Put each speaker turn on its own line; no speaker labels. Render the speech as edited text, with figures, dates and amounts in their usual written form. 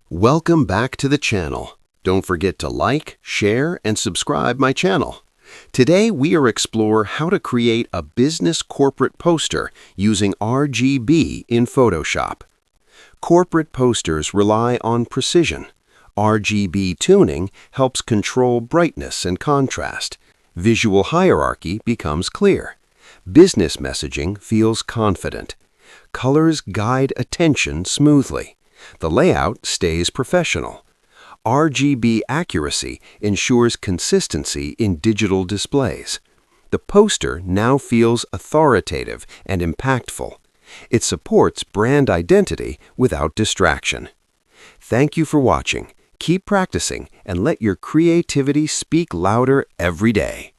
Welcome back to the channel. Don't forget to like, share, and subscribe my channel. Today we are explore how to create a business corporate poster using RGB in Photoshop. Corporate posters rely on precision. RGB tuning helps control brightness and contrast. Visual hierarchy becomes clear. Business messaging feels confident. Colors guide attention smoothly. The layout stays professional. RGB accuracy ensures consistency in digital displays. The poster now feels authoritative and impactful. It supports brand identity without distraction. Thank you for watching. Keep practicing and let your creativity speak louder every day.